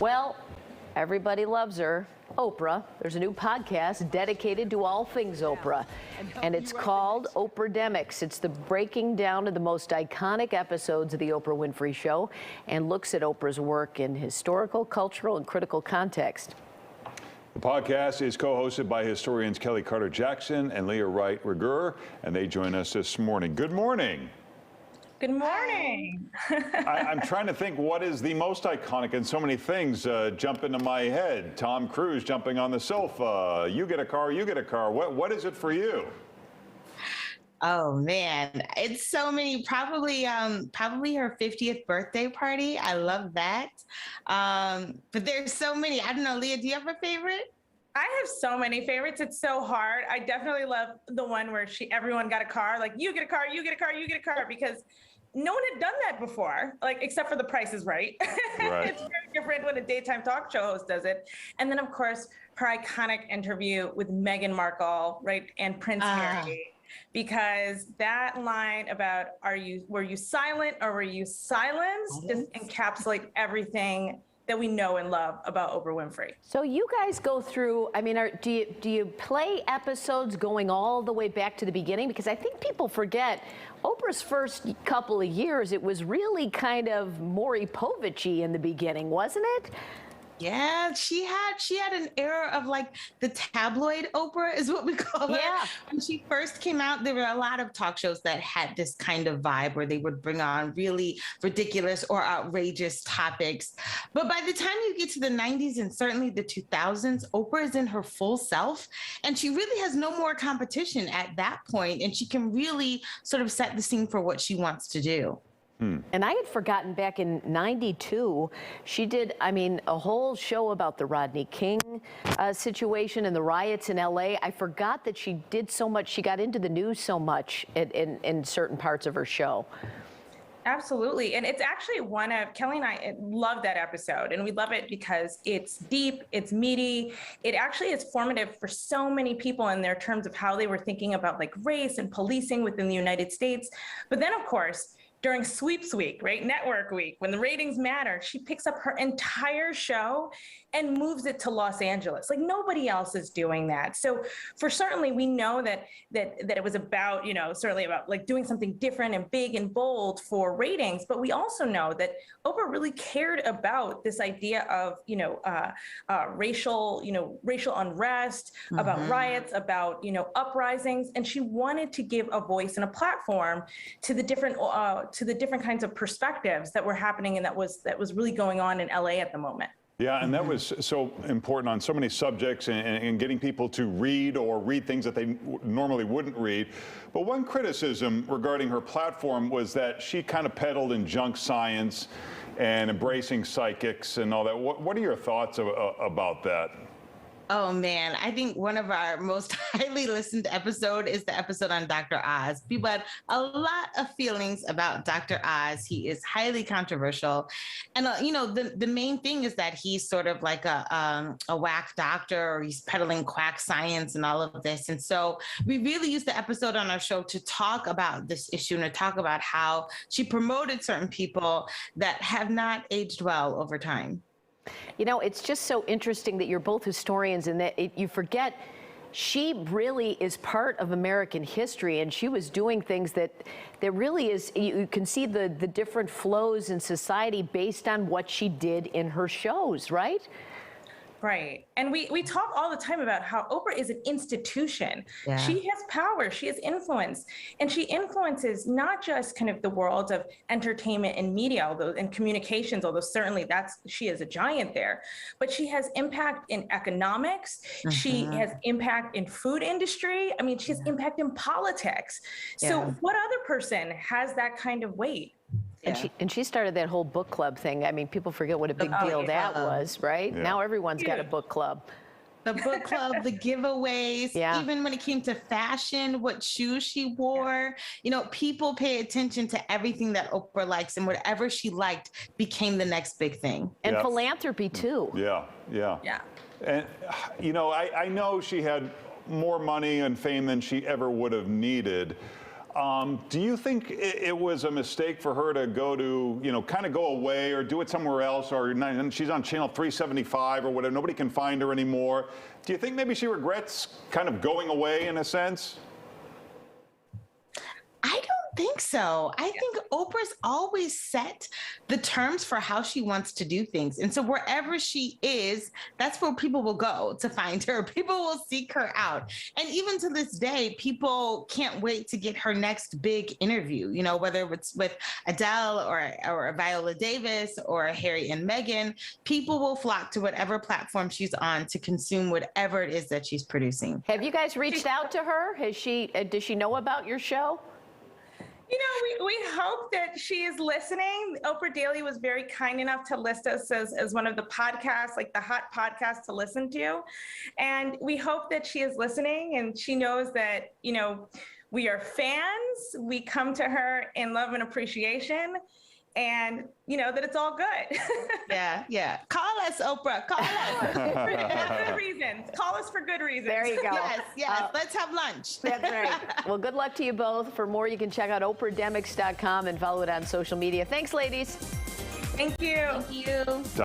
Well, everybody loves her. Oprah. There's a new podcast dedicated to all things Oprah, and it's called Oprah-demics. It's the breaking down of the most iconic episodes of the Oprah Winfrey Show and looks at Oprah's work in historical, cultural, and critical context. The podcast is co-hosted by historians Kelly Carter Jackson and Leah Wright Rigueur, and they join us this morning. Good morning. Good morning. I'm trying to think what is the most iconic, and so many things jump into my head. Tom Cruise jumping on the sofa. You get a car, you get a car. What is it for you? Oh man, it's so many. Probably her 50th birthday party. I love that. But there's so many. I don't know, Leah, do you have a favorite? I have so many favorites. It's so hard. I definitely love the one where everyone got a car. Like, you get a car, you get a car, you get a car, because no one had done that before, like, except for The Price is Right. Right. It's very different when a daytime talk show host does it. And then, of course, her iconic interview with Meghan Markle, right, and Prince Harry. Because that line about were you silent or were you silenced just encapsulate everything that we know and love about Oprah Winfrey. So you guys go through, I mean, do you play episodes going all the way back to the beginning? Because I think people forget Oprah's first couple of years, it was really kind of Maury Povich-y in the beginning, wasn't it? Yeah, she had an era of, like, the tabloid Oprah is what we call her. Yeah. When she first came out, there were a lot of talk shows that had this kind of vibe where they would bring on really ridiculous or outrageous topics. But by the time you get to the 90s and certainly the 2000s, Oprah is in her full self, and she really has no more competition at that point, and she can really sort of set the scene for what she wants to do. And I had forgotten back in '92, she did, I mean, a whole show about the Rodney King situation and the riots in LA. I forgot that she did so much, she got into the news so much in certain parts of her show. Absolutely. And it's actually Kelly and I love that episode. And we love it because it's deep, it's meaty. It actually is formative for so many people in their terms of how they were thinking about, like, race and policing within the United States. But then, of course, during Sweeps Week, right, Network Week, when the ratings matter, she picks up her entire show and moves it to Los Angeles. Like, nobody else is doing that. So for certainly, we know that it was about, certainly about, like, doing something different and big and bold for ratings. But we also know that Oprah really cared about this idea of, racial unrest, about riots, about, uprisings. And she wanted to give a voice and a platform to the different kinds of perspectives that were happening and that was really going on in LA at the moment. Yeah, and that was so important on so many subjects and getting people to read things that they normally wouldn't read. But one criticism regarding her platform was that she kind of peddled in junk science and embracing psychics and all that. What are your thoughts about that? Oh man, I think one of our most highly listened episode is the episode on Dr. Oz. People had a lot of feelings about Dr. Oz. He is highly controversial. And, the main thing is that he's sort of like a whack doctor, or he's peddling quack science and all of this. And so we really used the episode on our show to talk about this issue and to talk about how she promoted certain people that have not aged well over time. It's just so interesting that you're both historians and that you forget she really is part of American history, and she was doing things that really is, you can see the different flows in society based on what she did in her shows, right? Right. And we talk all the time about how Oprah is an institution. Yeah. She has power, she has influence, and she influences not just kind of the world of entertainment and media, and communications, although certainly she is a giant there, but she has impact in economics. She has impact in food industry. I mean, she has impact in politics. So what other person has that kind of weight? And she started that whole book club thing. I mean, people forget what a big deal that was, right? Yeah. Now everyone's got a book club. The book club, the giveaways, even when it came to fashion, what shoes she wore, people pay attention to everything that Oprah likes, and whatever she liked became the next big thing. And philanthropy too. Yeah. And, I know she had more money and fame than she ever would have needed. Do you think it was a mistake for her to go to, kind of go away or do it somewhere else, or she's on channel 375 or whatever, nobody can find her anymore? Do you think maybe she regrets kind of going away in a sense? I don't think so. I think Oprah's always set the terms for how she wants to do things. And so wherever she is, that's where people will go to find her. People will seek her out. And even to this day, people can't wait to get her next big interview, whether it's with Adele or Viola Davis or Harry and Meghan. People will flock to whatever platform she's on to consume whatever it is that she's producing. Have you guys reached out to her? Does she know about your show? We hope that she is listening. Oprah Daily was very kind enough to list us as one of the podcasts, like the hot podcast to listen to. And we hope that she is listening and she knows that, we are fans. We come to her in love and appreciation. And that it's all good. Yeah. Call us, Oprah. Call us. For good reasons. Call us for good reasons. There you go. Yes. Let's have lunch. That's right. Well, good luck to you both. For more, you can check out OprahDemix.com and follow it on social media. Thanks, ladies. Thank you. Thank you.